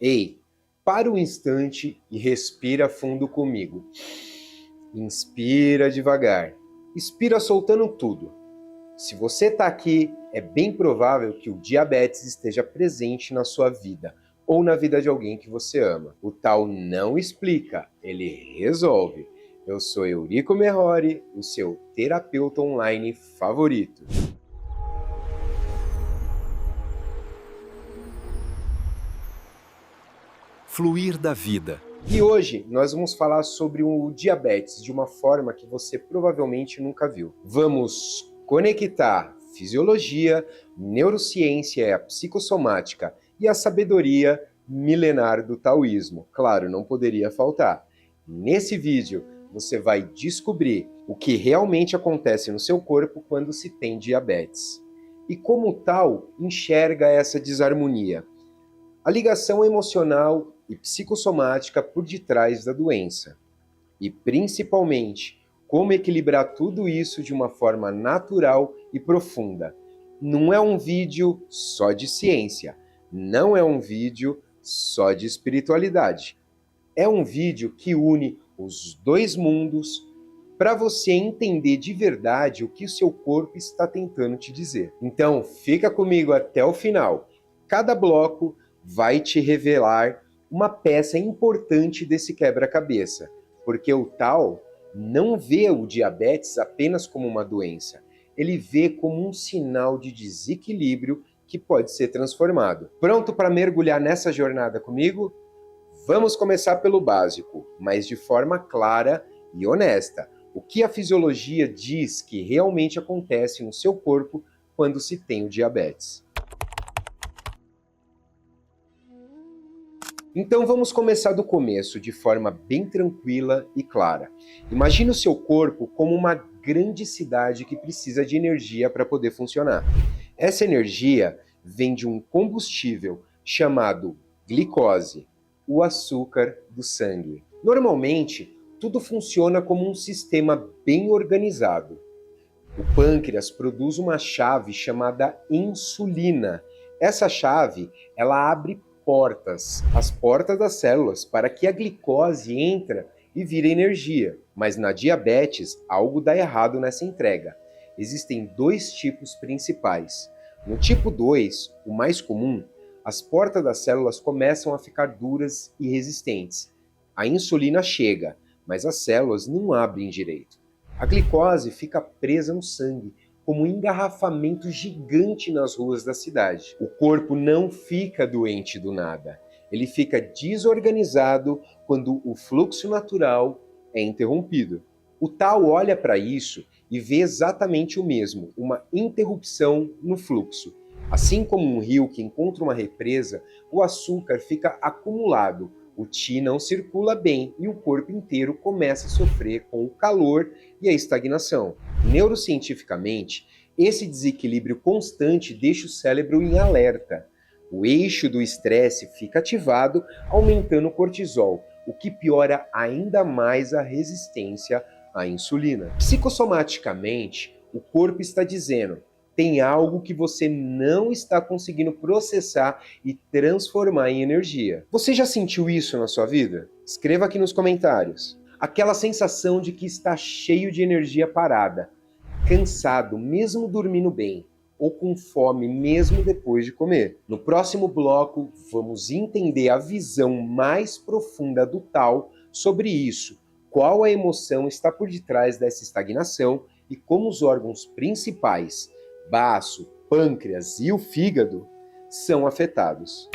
Ei, para um instante e respira fundo comigo. Inspira devagar. Expira soltando tudo. Se você está aqui, é bem provável que o diabetes esteja presente na sua vida ou na vida de alguém que você ama. O tal não explica, ele resolve. Eu sou Eurico Merhori, o seu terapeuta online favorito. Fluir da vida. E hoje nós vamos falar sobre o diabetes de uma forma que você provavelmente nunca viu. Vamos conectar fisiologia, neurociência, a psicossomática e a sabedoria milenar do taoísmo. Claro, não poderia faltar. Nesse vídeo você vai descobrir o que realmente acontece no seu corpo quando se tem diabetes e como tal enxerga essa desarmonia. A ligação emocional e psicossomática por detrás da doença. E, principalmente, como equilibrar tudo isso de uma forma natural e profunda. Não é um vídeo só de ciência, não é um vídeo só de espiritualidade. É um vídeo que une os dois mundos para você entender de verdade o que o seu corpo está tentando te dizer. Então, fica comigo até o final. Cada bloco vai te revelar uma peça importante desse quebra-cabeça, porque o Tao não vê o diabetes apenas como uma doença, ele vê como um sinal de desequilíbrio que pode ser transformado. Pronto para mergulhar nessa jornada comigo? Vamos começar pelo básico, mas de forma clara e honesta. O que a fisiologia diz que realmente acontece no seu corpo quando se tem o diabetes? Então vamos começar do começo, de forma bem tranquila e clara. Imagine o seu corpo como uma grande cidade que precisa de energia para poder funcionar. Essa energia vem de um combustível chamado glicose, o açúcar do sangue. Normalmente, tudo funciona como um sistema bem organizado. O pâncreas produz uma chave chamada insulina. Essa chave, ela abre portas, as portas das células, para que a glicose entre e vire energia. Mas na diabetes, algo dá errado nessa entrega. Existem dois tipos principais. No tipo 2, o mais comum, as portas das células começam a ficar duras e resistentes. A insulina chega, mas as células não abrem direito. A glicose fica presa no sangue, como um engarrafamento gigante nas ruas da cidade. O corpo não fica doente do nada. Ele fica desorganizado quando o fluxo natural é interrompido. O Tao olha para isso e vê exatamente o mesmo, uma interrupção no fluxo. Assim como um rio que encontra uma represa, o açúcar fica acumulado, o Qi não circula bem e o corpo inteiro começa a sofrer com o calor e a estagnação. Neurocientificamente, esse desequilíbrio constante deixa o cérebro em alerta. O eixo do estresse fica ativado, aumentando o cortisol, o que piora ainda mais a resistência à insulina. Psicossomaticamente, o corpo está dizendo: tem algo que você não está conseguindo processar e transformar em energia. Você já sentiu isso na sua vida? Escreva aqui nos comentários. Aquela sensação de que está cheio de energia parada, cansado mesmo dormindo bem, ou com fome mesmo depois de comer. No próximo bloco, vamos entender a visão mais profunda do Tao sobre isso, qual a emoção está por detrás dessa estagnação e como os órgãos principais, baço, pâncreas e o fígado, são afetados.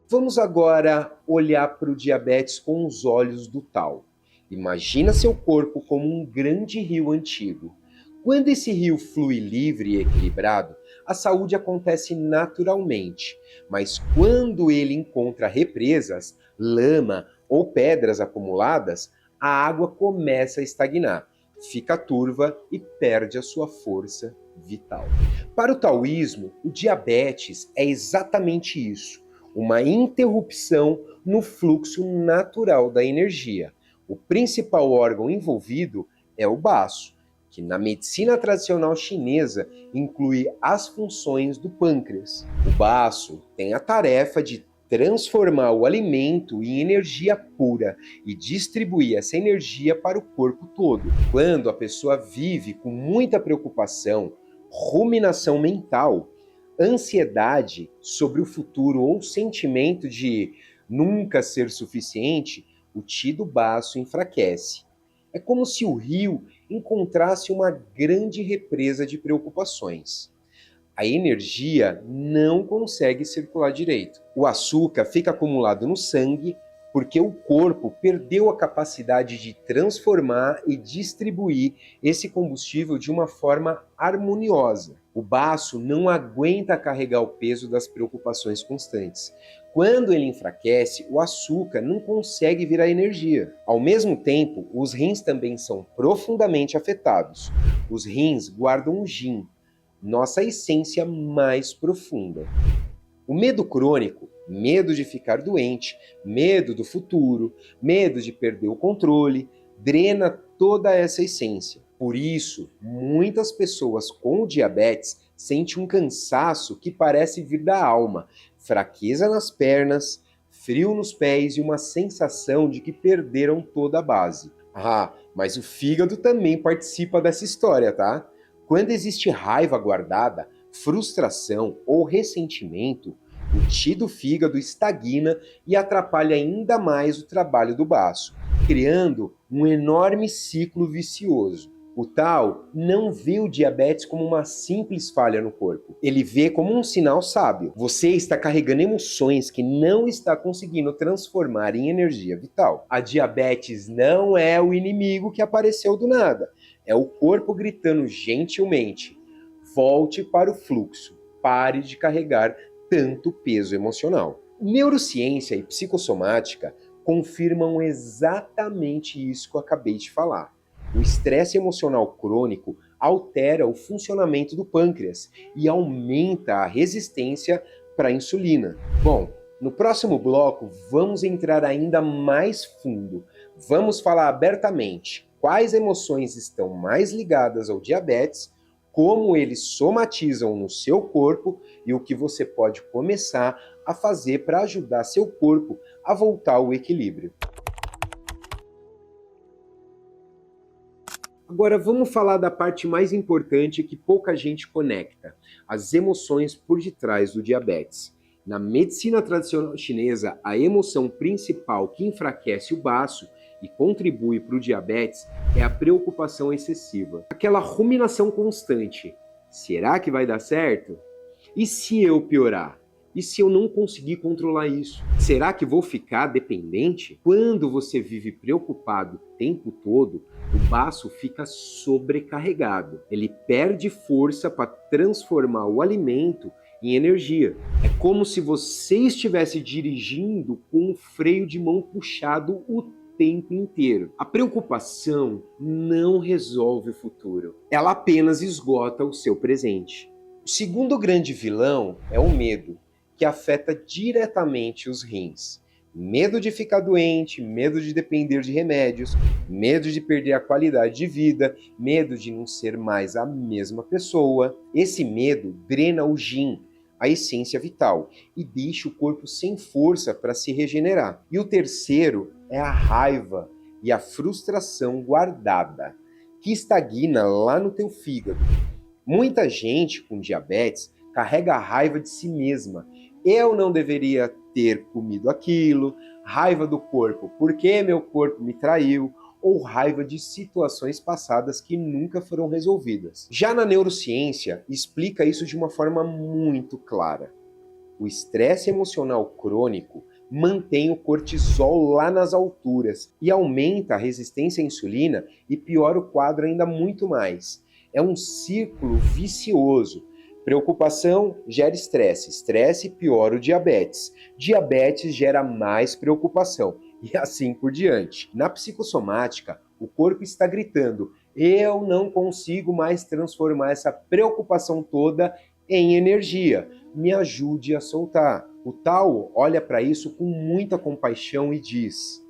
Vamos agora olhar para o diabetes com os olhos do Tao. Imagina seu corpo como um grande rio antigo. Quando esse rio flui livre e equilibrado, a saúde acontece naturalmente. Mas quando ele encontra represas, lama ou pedras acumuladas, a água começa a estagnar, fica turva e perde a sua força vital. Para o taoísmo, o diabetes é exatamente isso, uma interrupção no fluxo natural da energia. O principal órgão envolvido é o baço, que na medicina tradicional chinesa inclui as funções do pâncreas. O baço tem a tarefa de transformar o alimento em energia pura e distribuir essa energia para o corpo todo. Quando a pessoa vive com muita preocupação, ruminação mental, ansiedade sobre o futuro ou sentimento de nunca ser suficiente, o Qi do baço enfraquece. É como se o rio encontrasse uma grande represa de preocupações. A energia não consegue circular direito. O açúcar fica acumulado no sangue porque o corpo perdeu a capacidade de transformar e distribuir esse combustível de uma forma harmoniosa. O baço não aguenta carregar o peso das preocupações constantes. Quando ele enfraquece, o açúcar não consegue virar energia. Ao mesmo tempo, os rins também são profundamente afetados. Os rins guardam o Jin, nossa essência mais profunda. O medo crônico, medo de ficar doente, medo do futuro, medo de perder o controle, drena toda essa essência. Por isso, muitas pessoas com diabetes sentem um cansaço que parece vir da alma, fraqueza nas pernas, frio nos pés e uma sensação de que perderam toda a base. Ah, mas o fígado também participa dessa história, tá? Quando existe raiva guardada, frustração ou ressentimento, o Qi do fígado estagna e atrapalha ainda mais o trabalho do baço, criando um enorme ciclo vicioso. O Tao não vê o diabetes como uma simples falha no corpo. Ele vê como um sinal sábio. Você está carregando emoções que não está conseguindo transformar em energia vital. A diabetes não é o inimigo que apareceu do nada. É o corpo gritando gentilmente: volte para o fluxo, pare de carregar tanto peso emocional. Neurociência e psicossomática confirmam exatamente isso que eu acabei de falar. O estresse emocional crônico altera o funcionamento do pâncreas e aumenta a resistência para a insulina. Bom, no próximo bloco vamos entrar ainda mais fundo. Vamos falar abertamente quais emoções estão mais ligadas ao diabetes, como eles somatizam no seu corpo e o que você pode começar a fazer para ajudar seu corpo a voltar ao equilíbrio. Agora vamos falar da parte mais importante que pouca gente conecta, as emoções por detrás do diabetes. Na medicina tradicional chinesa, a emoção principal que enfraquece o baço e contribui para o diabetes é a preocupação excessiva. Aquela ruminação constante. Será que vai dar certo? E se eu piorar? E se eu não conseguir controlar isso? Será que vou ficar dependente? Quando você vive preocupado o tempo todo, o baço fica sobrecarregado. Ele perde força para transformar o alimento em energia. É como se você estivesse dirigindo com um freio de mão puxado o tempo inteiro. A preocupação não resolve o futuro. Ela apenas esgota o seu presente. O segundo grande vilão é o medo, que afeta diretamente os rins. Medo de ficar doente, medo de depender de remédios, medo de perder a qualidade de vida, medo de não ser mais a mesma pessoa. Esse medo drena o Jin, a essência vital, e deixa o corpo sem força para se regenerar. E o terceiro é a raiva e a frustração guardada, que estagna lá no teu fígado. Muita gente com diabetes carrega a raiva de si mesma. Eu não deveria ter comido aquilo, raiva do corpo, porque meu corpo me traiu, ou raiva de situações passadas que nunca foram resolvidas. Já na neurociência, explica isso de uma forma muito clara. O estresse emocional crônico mantém o cortisol lá nas alturas e aumenta a resistência à insulina e piora o quadro ainda muito mais. É um círculo vicioso. Preocupação gera estresse, estresse piora o diabetes, diabetes gera mais preocupação e assim por diante. Na psicossomática, o corpo está gritando: eu não consigo mais transformar essa preocupação toda em energia, me ajude a soltar. O Tao olha para isso com muita compaixão e diz: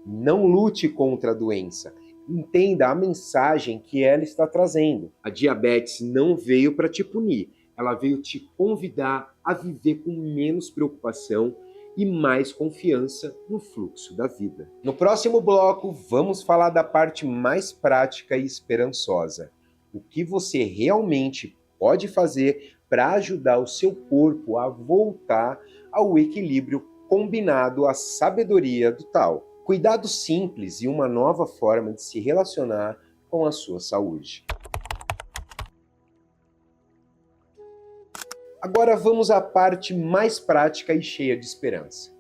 não lute contra a doença, Entenda a mensagem que ela está trazendo. A diabetes não veio para te punir, ela veio te convidar a viver com menos preocupação e mais confiança no fluxo da vida. No próximo bloco, vamos falar da parte mais prática e esperançosa. O que você realmente pode fazer para ajudar o seu corpo a voltar ao equilíbrio combinado à sabedoria do Tao. Cuidado simples e uma nova forma de se relacionar com a sua saúde. Agora vamos à parte mais prática e cheia de esperança.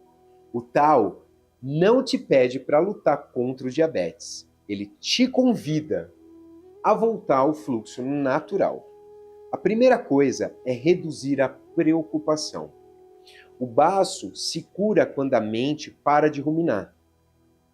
O Tao não te pede para lutar contra o diabetes. Ele te convida a voltar ao fluxo natural. A primeira coisa é reduzir a preocupação. O baço se cura quando a mente para de ruminar.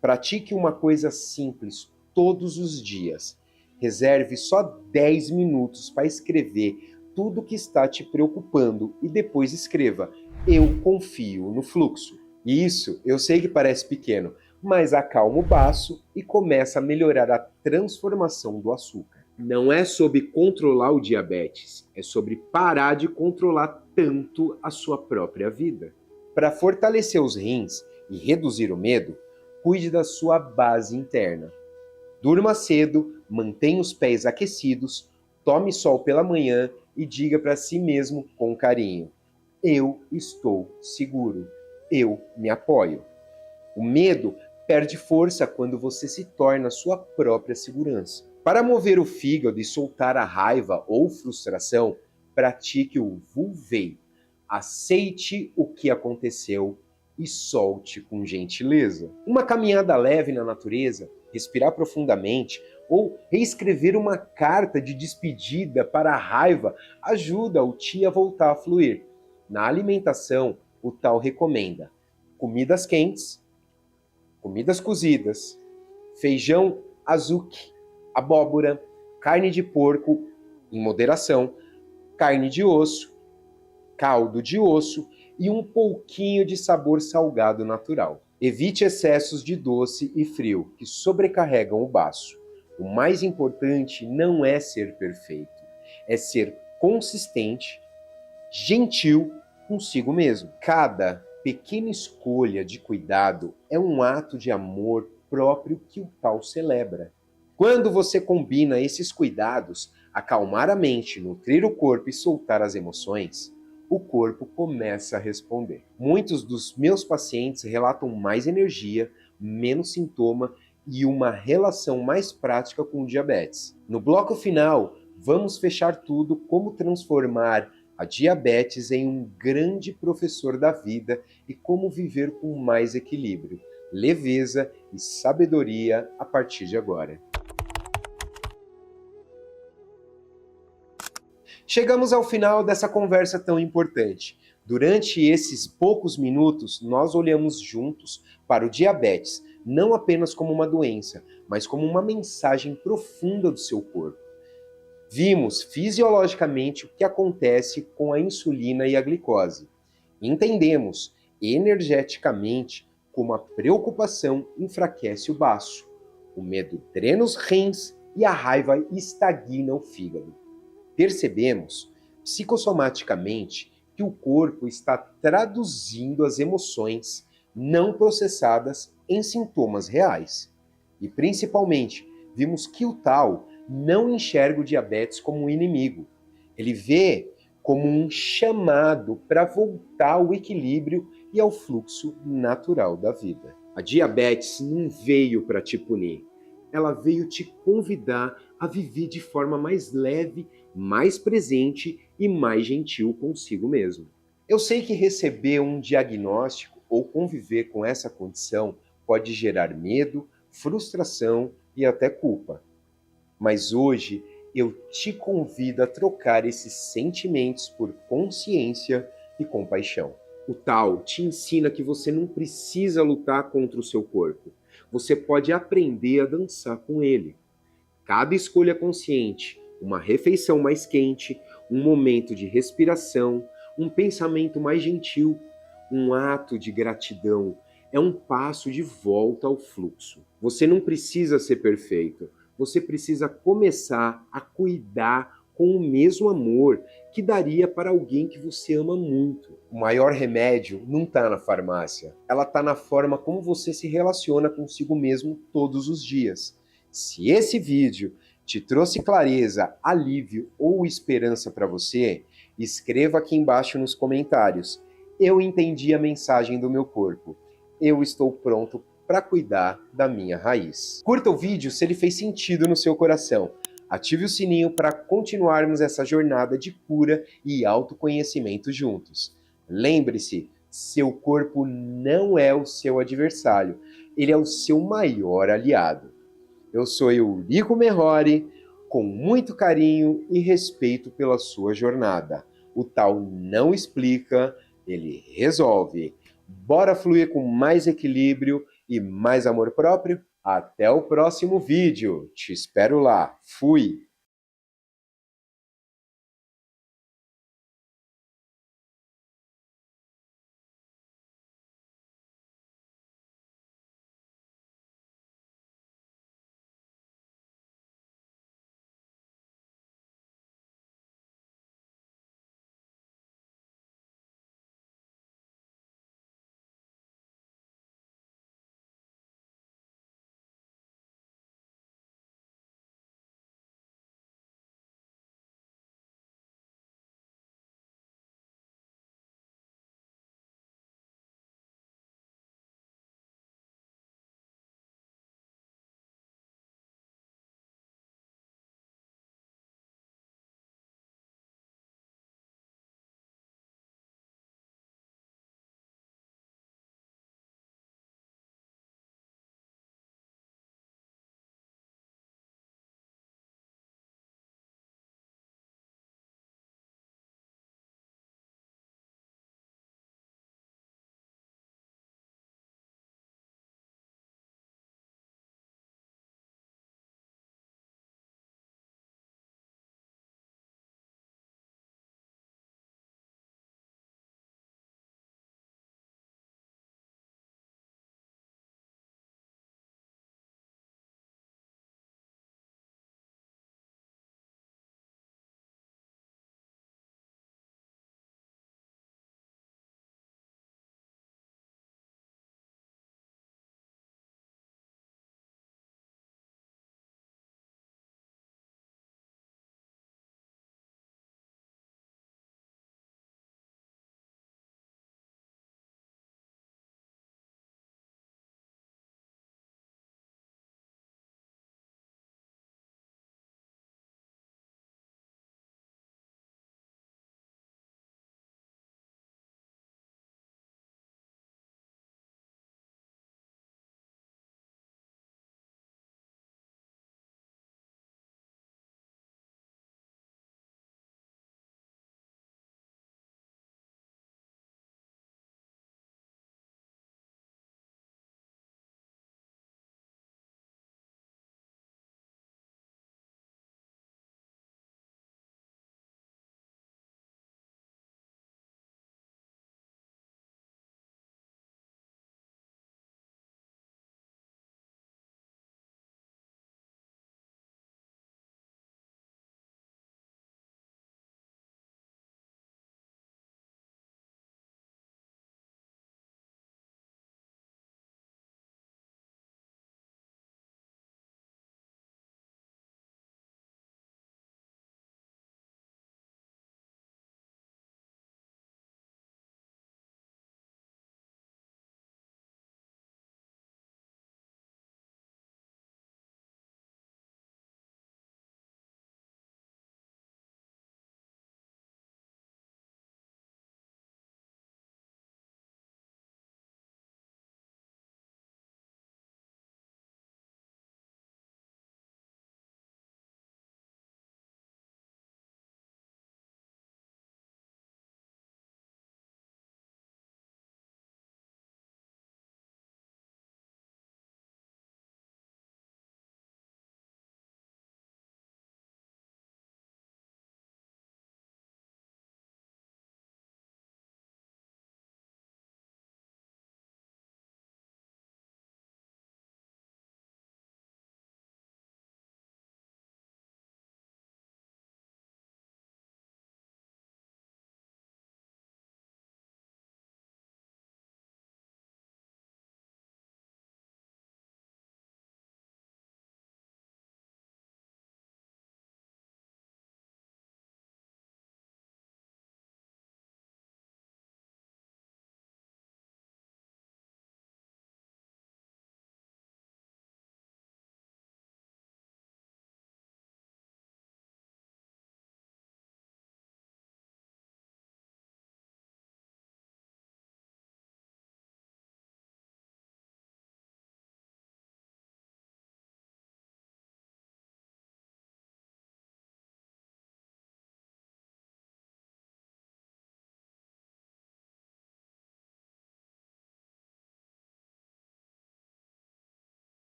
Pratique uma coisa simples todos os dias. Reserve só 10 minutos para escrever tudo que está te preocupando e depois escreva: eu confio no fluxo. E isso, eu sei que parece pequeno, mas acalma o baço e começa a melhorar a transformação do açúcar. Não é sobre controlar o diabetes, é sobre parar de controlar tanto a sua própria vida. Para fortalecer os rins e reduzir o medo, cuide da sua base interna. Durma cedo, mantenha os pés aquecidos, tome sol pela manhã e diga para si mesmo com carinho: eu estou seguro, eu me apoio. O medo perde força quando você se torna sua própria segurança. Para mover o fígado e soltar a raiva ou frustração, pratique o Wu Wei. Aceite o que aconteceu e solte com gentileza. Uma caminhada leve na natureza, respirar profundamente ou reescrever uma carta de despedida para a raiva ajuda o Qi a voltar a fluir. Na alimentação, o Tao recomenda comidas quentes, comidas cozidas, feijão azuki, abóbora, carne de porco em moderação, carne de osso, caldo de osso e um pouquinho de sabor salgado natural. Evite excessos de doce e frio, que sobrecarregam o baço. O mais importante não é ser perfeito, é ser consistente, gentil consigo mesmo. Cada pequena escolha de cuidado é um ato de amor próprio que o Tao celebra. Quando você combina esses cuidados, acalmar a mente, nutrir o corpo e soltar as emoções, o corpo começa a responder. Muitos dos meus pacientes relatam mais energia, menos sintoma e uma relação mais prática com o diabetes. No bloco final, vamos fechar tudo como transformar a diabetes em um grande professor da vida e como viver com mais equilíbrio, leveza e sabedoria a partir de agora. Chegamos ao final dessa conversa tão importante. Durante esses poucos minutos, nós olhamos juntos para o diabetes, não apenas como uma doença, mas como uma mensagem profunda do seu corpo. Vimos fisiologicamente o que acontece com a insulina e a glicose. Entendemos energeticamente como a preocupação enfraquece o baço, o medo drena os rins e a raiva estagna o fígado. Percebemos, psicossomaticamente, que o corpo está traduzindo as emoções não processadas em sintomas reais. E, principalmente, vimos que o Tao não enxerga o diabetes como um inimigo. Ele vê como um chamado para voltar ao equilíbrio e ao fluxo natural da vida. A diabetes não veio para te punir. Ela veio te convidar a viver de forma mais leve, mais presente e mais gentil consigo mesmo. Eu sei que receber um diagnóstico ou conviver com essa condição pode gerar medo, frustração e até culpa. Mas hoje eu te convido a trocar esses sentimentos por consciência e compaixão. O Tao te ensina que você não precisa lutar contra o seu corpo. Você pode aprender a dançar com ele. Cada escolha consciente, uma refeição mais quente, um momento de respiração, um pensamento mais gentil, um ato de gratidão, é um passo de volta ao fluxo. Você não precisa ser perfeito, você precisa começar a cuidar com o mesmo amor que daria para alguém que você ama muito. O maior remédio não está na farmácia, ela está na forma como você se relaciona consigo mesmo todos os dias. Se esse vídeo te trouxe clareza, alívio ou esperança para você, escreva aqui embaixo nos comentários. Eu entendi a mensagem do meu corpo. Eu estou pronto para cuidar da minha raiz. Curta o vídeo se ele fez sentido no seu coração. Ative o sininho para continuarmos essa jornada de cura e autoconhecimento juntos. Lembre-se, seu corpo não é o seu adversário, ele é o seu maior aliado. Eu sou Eurico Merhori, com muito carinho e respeito pela sua jornada. O tal não explica, ele resolve. Bora fluir com mais equilíbrio e mais amor próprio? Até o próximo vídeo. Te espero lá. Fui!